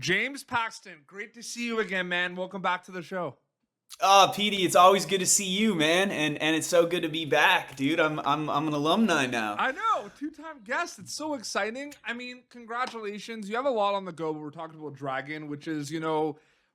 James Paxton, great to see you again, man. Welcome back to the show. Petey, it's always good to see you, man, and it's so good to be back, dude. I'm an alumni now. I know, two-time guest. It's so exciting. I mean, congratulations. You have a lot on the go. We're talking about Dragon, which is,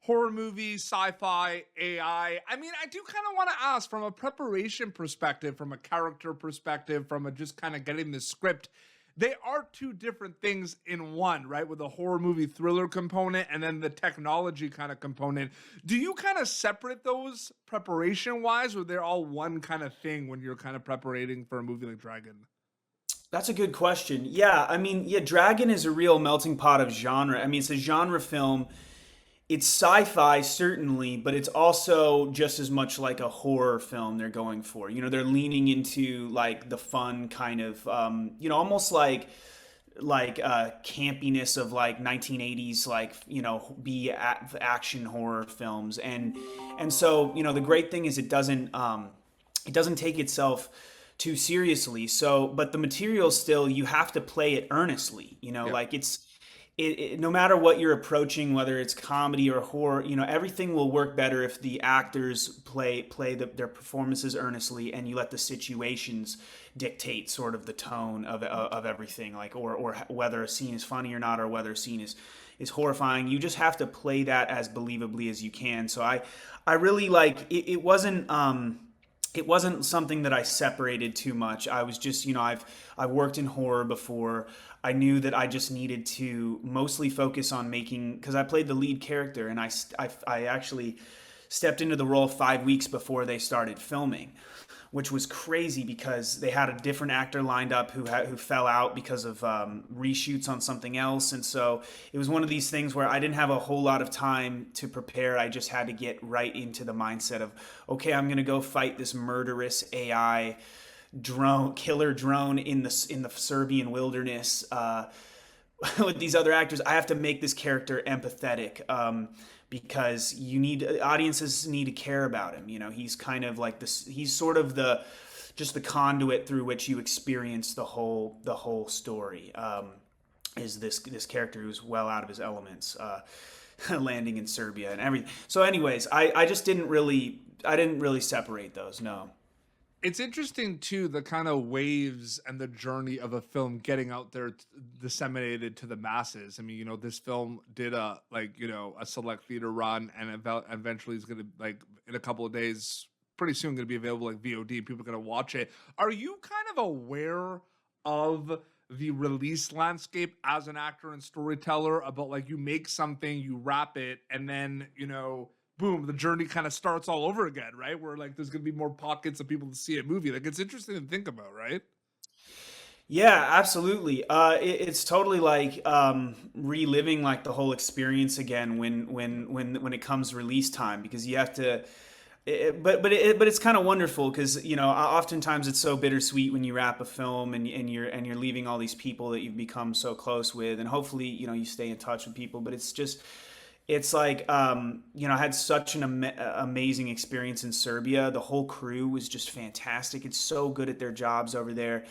horror movies, sci-fi, AI. I mean, I do kind of want to ask from a preparation perspective, from a character perspective, from a just kind of getting the script. They are two different things in one, right? With a horror movie thriller component and then the technology kind of component. Do you kind of separate those preparation wise, or they're all one kind of thing when you're kind of preparing for a movie like Dragon? That's a good question. Yeah, I mean, yeah, Dragon is a real melting pot of genre. I mean, it's a genre film. It's sci-fi certainly, but it's also just as much like a horror film they're going for. They're leaning into like the fun kind of, almost like campiness of like 1980s like action horror films and so the great thing is it doesn't take itself too seriously. So but the material still, you have to play it earnestly, Yeah. like no matter what you're approaching, whether it's comedy or horror, everything will work better if the actors their performances earnestly, and you let the situations dictate sort of the tone of everything, like or whether a scene is funny or not, or whether a scene is horrifying. You just have to play that as believably as you can. So I really like it. It wasn't something that I separated too much. I was just, I've worked in horror before. I knew that I just needed to mostly focus on making, because I played the lead character, and I actually stepped into the role 5 weeks before they started filming, which was crazy because they had a different actor lined up who fell out because of reshoots on something else. And so it was one of these things where I didn't have a whole lot of time to prepare. I just had to get right into the mindset of, okay, I'm going to go fight this murderous AI killer drone in the Serbian wilderness with these other actors. I have to make this character empathetic, because audiences need to care about him. He's kind of like this. He's sort of just the conduit through which you experience the whole story. Is this character who's well out of his elements, landing in Serbia and everything. So, anyways, I just didn't really separate those. No. It's interesting too, the kind of waves and the journey of a film getting out there, disseminated to the masses. I mean, this film did a select theater run, and eventually is going to, like, in a couple of days, pretty soon going to be available like VOD. People are going to watch it. Are you kind of aware of the release landscape as an actor and storyteller, about like you make something, you wrap it, and then boom, the journey kind of starts all over again, right? Where like there's gonna be more pockets of people to see a movie. Like, it's interesting to think about, right? Yeah, absolutely. It's totally like reliving like the whole experience again when it comes release time, because you have to. But it's kind of wonderful because oftentimes it's so bittersweet when you wrap a film, and you're leaving all these people that you've become so close with, and hopefully you stay in touch with people. But it's like, I had such an amazing experience in Serbia. The whole crew was just fantastic. It's so good at their jobs over there.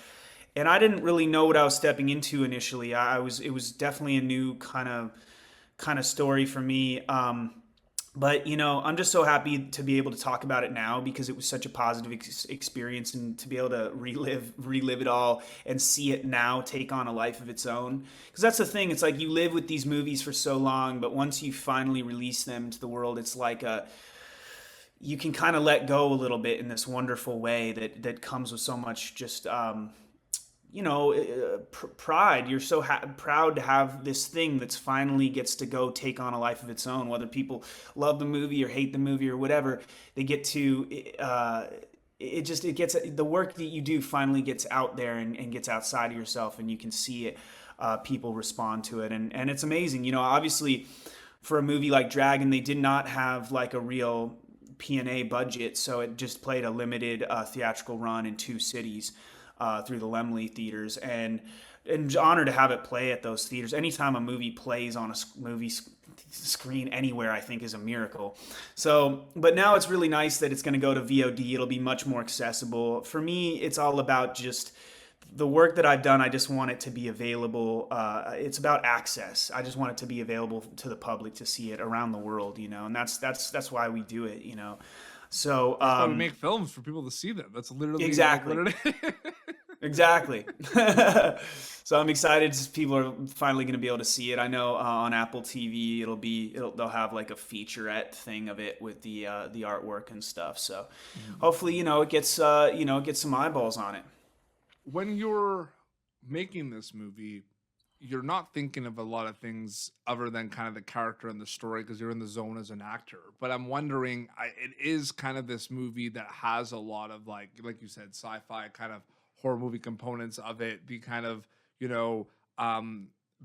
And I didn't really know what I was stepping into initially. It was definitely a new kind of story for me. But I'm just so happy to be able to talk about it now, because it was such a positive experience, and to be able to relive it all and see it now take on a life of its own. Because that's the thing. It's like you live with these movies for so long, but once you finally release them into the world, it's like you can kind of let go a little bit in this wonderful way that comes with so much just pride. You're so proud to have this thing that's finally gets to go take on a life of its own. Whether people love the movie or hate the movie or whatever, they get to. It gets, the work that you do finally gets out there, and gets outside of yourself, and you can see it. People respond to it, and it's amazing. Obviously, for a movie like Dragon, they did not have like a real P&A budget, so it just played a limited theatrical run in 2 cities. Through the Lemley theaters, and honored to have it play at those theaters. Anytime a movie plays on a movie screen anywhere, I think is a miracle. So, but now it's really nice that it's going to go to VOD. It'll be much more accessible. For me, it's all about just the work that I've done, I just want it to be available. It's about access. I just want it to be available to the public to see it around the world, and that's why we do it, So That's why we make films, for people to see them. That's literally like exactly, what it is. exactly. So I'm excited. People are finally going to be able to see it. I know on Apple TV they'll have like a featurette thing of it with the artwork and stuff. So hopefully, it gets it gets some eyeballs on it. When you're making this movie, you're not thinking of a lot of things other than kind of the character and the story, because you're in the zone as an actor. But I'm wondering, it is kind of this movie that has a lot of like you said, sci-fi kind of horror movie components of it. The kind of,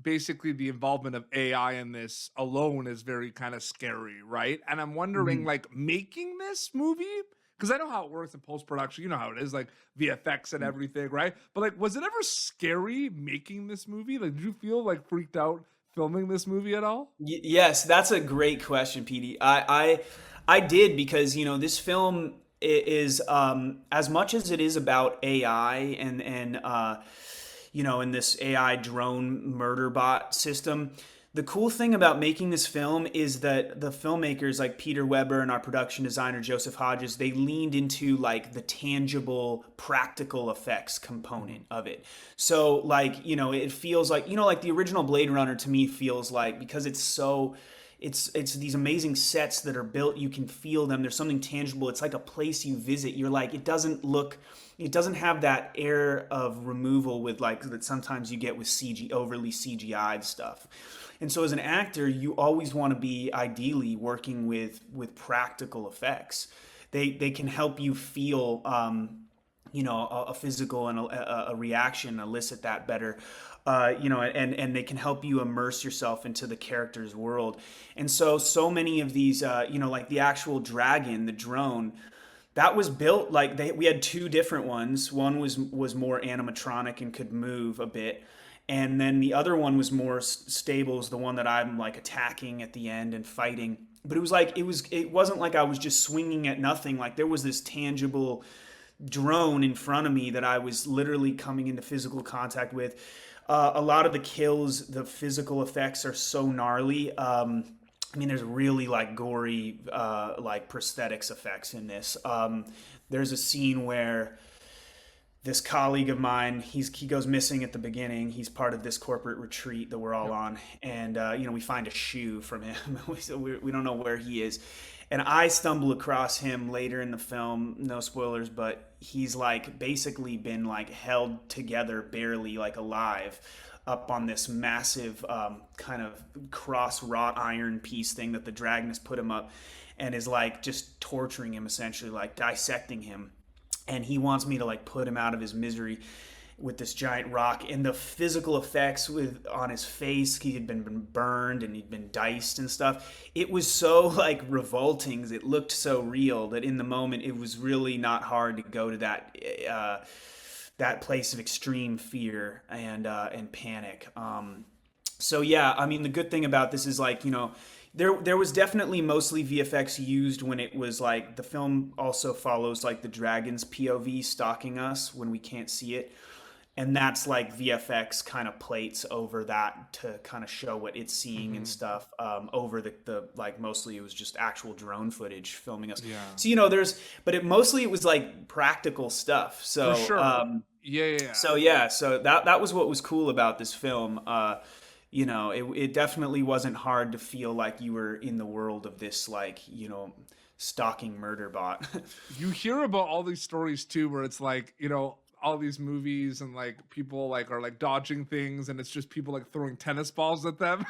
basically the involvement of AI in this alone is very kind of scary, right? And I'm wondering, Mhm. like, making this movie, because I know how it works in post-production, you know how it is, like VFX and everything, right? But like, was it ever scary making this movie? Like, did you feel like freaked out filming this movie at all? Yes, that's a great question, PD. I did, because this film is, as much as it is about AI and this AI drone murder bot system. The cool thing about making this film is that the filmmakers like Peter Weber and our production designer Joseph Hodges, they leaned into like the tangible practical effects component of it. So like, it feels like, like the original Blade Runner to me feels like, because it's these amazing sets that are built, you can feel them, there's something tangible, it's like a place you visit. You're like, it doesn't have that air of removal with like that sometimes you get with overly CGI'd stuff. And so as an actor, you always want to be ideally working with practical effects. They can help you feel a physical and a reaction, elicit that better. And they can help you immerse yourself into the character's world. And so many of these, like the actual dragon, the drone, that was built like we had two different ones. One was more animatronic and could move a bit, and then the other one was more stable, is the one that I'm like attacking at the end and fighting. But it wasn't like I was just swinging at nothing. Like there was this tangible drone in front of me that I was literally coming into physical contact with. A lot of the kills, the physical effects are so gnarly. There's really like gory, like prosthetics effects in this. There's a scene where this colleague of mine, he goes missing at the beginning. He's part of this corporate retreat that we're all on, and we find a shoe from him. We don't know where he is, and I stumble across him later in the film. No spoilers, but he's like basically been like held together, barely like alive, up on this massive kind of cross wrought iron piece thing that the DRAGN has put him up, and is like just torturing him, essentially like dissecting him. And he wants me to like put him out of his misery with this giant rock. And the physical effects on his face, he had been burned and he'd been diced and stuff. It was so like revolting, it looked so real, that in the moment it was really not hard to go to that place of extreme fear and panic. So yeah, the good thing about this is like, there was definitely mostly VFX used when it was like, the film also follows like the dragon's POV stalking us when we can't see it. And that's like VFX kind of plates over that to kind of show what it's seeing and stuff, over the like, mostly it was just actual drone footage filming us. Yeah. So, but it was like practical stuff. So, For sure. Yeah. so that was what was cool about this film. It definitely wasn't hard to feel like you were in the world of this, like, stalking murder bot. You hear about all these stories too, where it's like, all these movies and like people like are like dodging things, and it's just people like throwing tennis balls at them.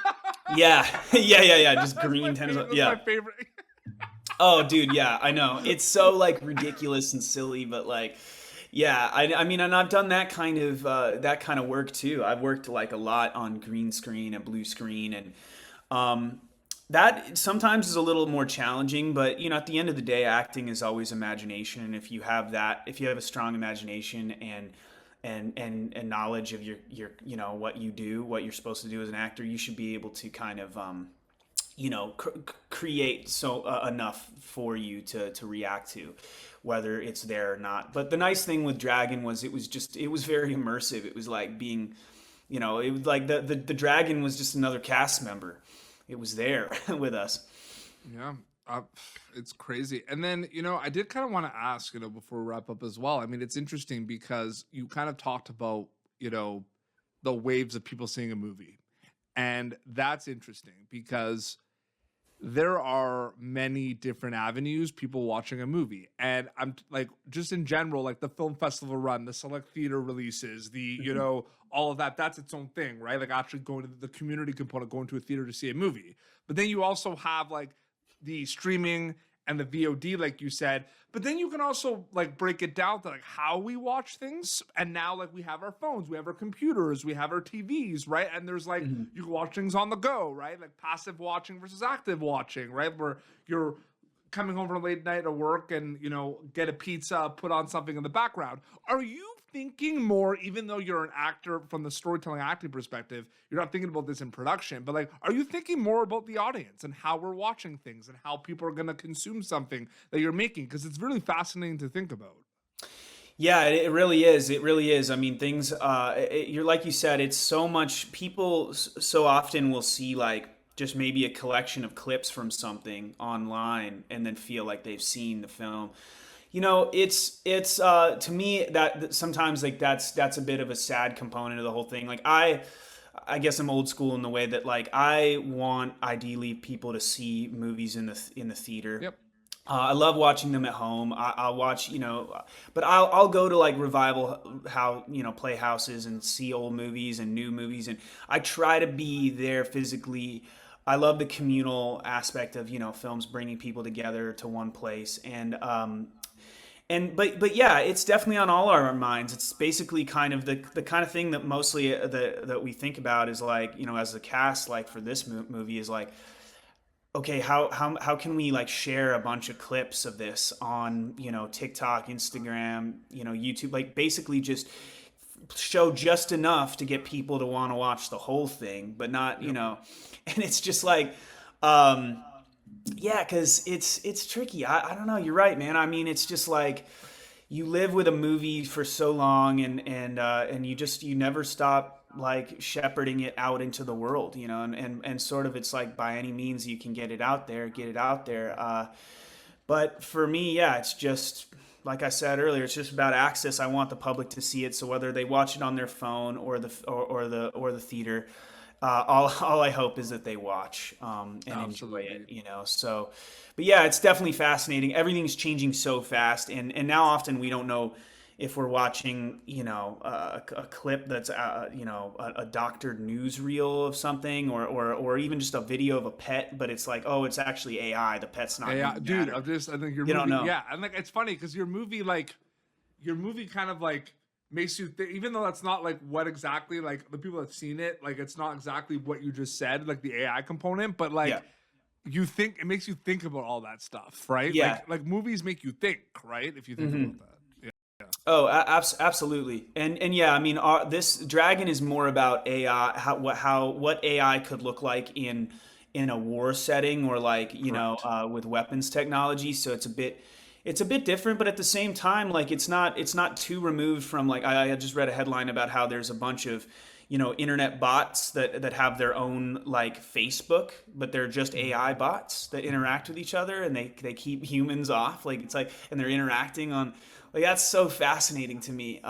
Yeah. Just green tennis. That's Yeah. my favorite. Oh, dude. Yeah, I know. It's so like ridiculous and silly, but like, yeah, and I've done that kind of work too. I've worked like a lot on green screen and blue screen, and that sometimes is a little more challenging. But at the end of the day, acting is always imagination, and if you have a strong imagination and knowledge of your what you do, what you're supposed to do as an actor, you should be able to kind of create enough for you to react to, whether it's there or not. But the nice thing with Dragon was it was very immersive. It was like being, it was like the Dragon was just another cast member. It was there with us. Yeah, uh, it's crazy. And then, I did kind of want to ask, before we wrap up as well. I mean, it's interesting because you kind of talked about, you know, the waves of people seeing a movie. And that's interesting because there are many different avenues people watching a movie. And I'm like, just in general, like the film festival run, the select theater releases, Mhm. all of that, that's its own thing, right? Like actually going to the community component, going to a theater to see a movie. But then you also have like the streaming and the VOD, like you said. But then you can also like break it down to like how we watch things. And now like we have our phones, we have our computers, we have our TVs, right? And there's like Mhm. you can watch things on the go, right? Like passive watching versus active watching, right? Where you're coming home from a late night of work and get a pizza, put on something in the background. Are you thinking more, even though you're an actor from the storytelling acting perspective, you're not thinking about this in production, but like, are you thinking more about the audience and how we're watching things and how people are going to consume something that you're making? Because it's really fascinating to think about. Yeah, it really is. It really is. I mean, things. You're like you said. It's so much. People so often will see like just maybe a collection of clips from something online and then feel like they've seen the film. It's to me that sometimes like that's a bit of a sad component of the whole thing. Like I guess I'm old school in the way that like I want ideally people to see movies in the theater. Yep. I love watching them at home. I'll watch, but I'll go to like revival playhouses and see old movies and new movies, and I try to be there physically. I love the communal aspect of films bringing people together to one place, but yeah, it's definitely on all our minds. It's basically kind of the kind of thing that mostly that we think about is like as a cast, like for this movie is like, okay, how can we like share a bunch of clips of this on TikTok, Instagram, YouTube, like basically just show just enough to get people to want to watch the whole thing, but not Yep. and it's just like um yeah, because it's tricky. I don't know, you're right, man. I mean, it's just like you live with a movie for so long, and you never stop like shepherding it out into the world, and sort of it's like by any means you can get it out there, get it out there. But for me, yeah, it's just like I said earlier, it's just about access. I want the public to see it, so whether they watch it on their phone or the theater, all I hope is that they watch and enjoy it, Absolutely. So, but yeah, it's definitely fascinating. Everything's changing so fast, and now often we don't know if we're watching, a clip that's, a doctored newsreel of something, or even just a video of a pet, but it's like, oh, it's actually AI. The pet's not Yeah, doing that, dude, or I think your you don't movie, know. yeah. And like, it's funny because your movie kind of like makes you think, even though that's not like what exactly, like the people that have seen it, like it's not exactly what you just said, like the AI component, but Yeah, like you think it makes you think about all that stuff, right? yeah. Like movies make you think, right? If you think about Hmm. that. Yeah. Yeah. Oh, absolutely, and yeah, I mean, this Dragon is more about AI, what AI could look like in a war setting, or like Correct. with weapons technology. So it's a bit different, but at the same time, like it's not too removed from like I just read a headline about how there's a bunch of internet bots that have their own like Facebook, but they're just Mhm. AI bots that interact with each other, and they keep humans off. Like it's like, and they're interacting on, like that's so fascinating to me.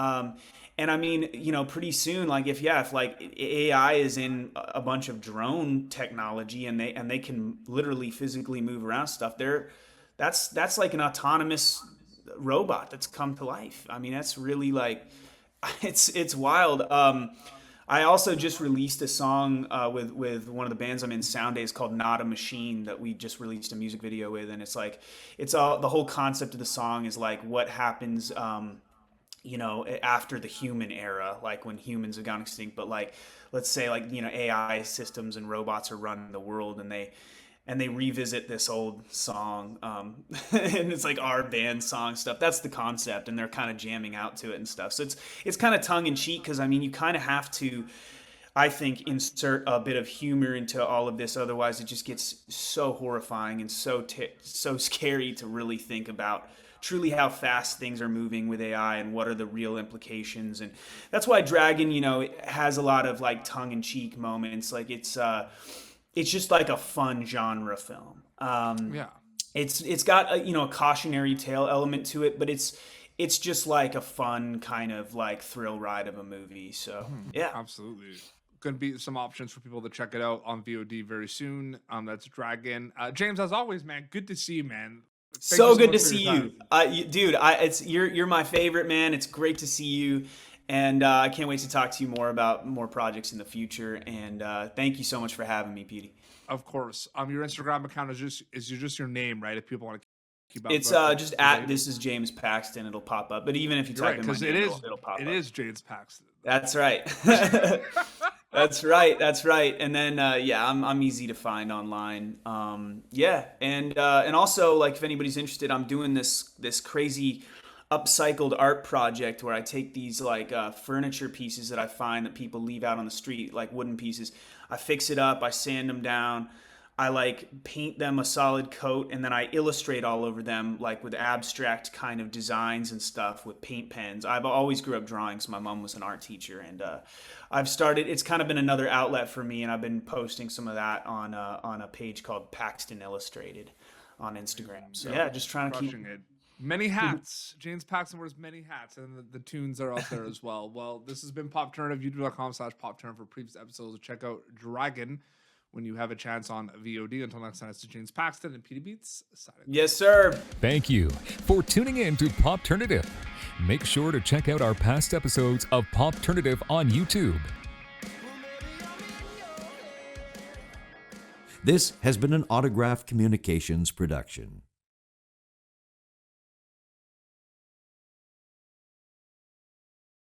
And I mean, pretty soon, like if like AI is in a bunch of drone technology, and they can literally physically move around stuff, that's like an autonomous robot that's come to life. I mean, that's really like it's wild. I also just released a song with one of the bands I'm in, Sound Days, called "Not a Machine," that we just released a music video with, and it's like it's all the whole concept of the song is like what happens, after the human era, like when humans have gone extinct, but like let's say like AI systems and robots are running the world, and they revisit this old song, and it's like our band song stuff. That's the concept, and they're kind of jamming out to it and stuff. So it's kind of tongue in cheek, because I mean you kind of have to. I think, insert a bit of humor into all of this. Otherwise, it just gets so horrifying and so scary to really think about truly how fast things are moving with AI and what are the real implications. And that's why Dragon, has a lot of like tongue-in-cheek moments. Like it's just like a fun genre film. Yeah. It's got a cautionary tale element to it, but it's just like a fun kind of like thrill ride of a movie. So yeah, absolutely. Going to be some options for people to check it out on VOD very soon. That's Dragon. James, as always, man, good to see you, man. Thank so you good much to for see your you, dude. You're my favorite, man. It's great to see you, and I can't wait to talk to you more about more projects in the future. And thank you so much for having me, Petey. Of course. Your Instagram account is just your name, right? If people want to keep up. It's just at this is James Paxton. It'll pop up. But even if you type in my name, it'll pop up. It is James Paxton. That's right. That's right. And then I'm easy to find online. And also, like, if anybody's interested, I'm doing this crazy upcycled art project where I take these like furniture pieces that I find that people leave out on the street, like wooden pieces. I fix it up, I sand them down, I like paint them a solid coat, and then I illustrate all over them like with abstract kind of designs and stuff with paint pens. I've always grew up drawing, so my mom was an art teacher, and it's kind of been another outlet for me, and I've been posting some of that on a page called Paxton Illustrated on Instagram. So yeah, just trying to keep it. Many hats. James Paxton wears many hats, and the tunes are out there as well. Well, this has been Popturnative, youtube.com/Popturnative for previous episodes. Check out Dragon when you have a chance on VOD. Until next time, it's James Paxton and Petey Beats. Yes, sir. Thank you for tuning in to Popturnative. Make sure to check out our past episodes of Popturnative on YouTube. This has been an Autograph Communications production.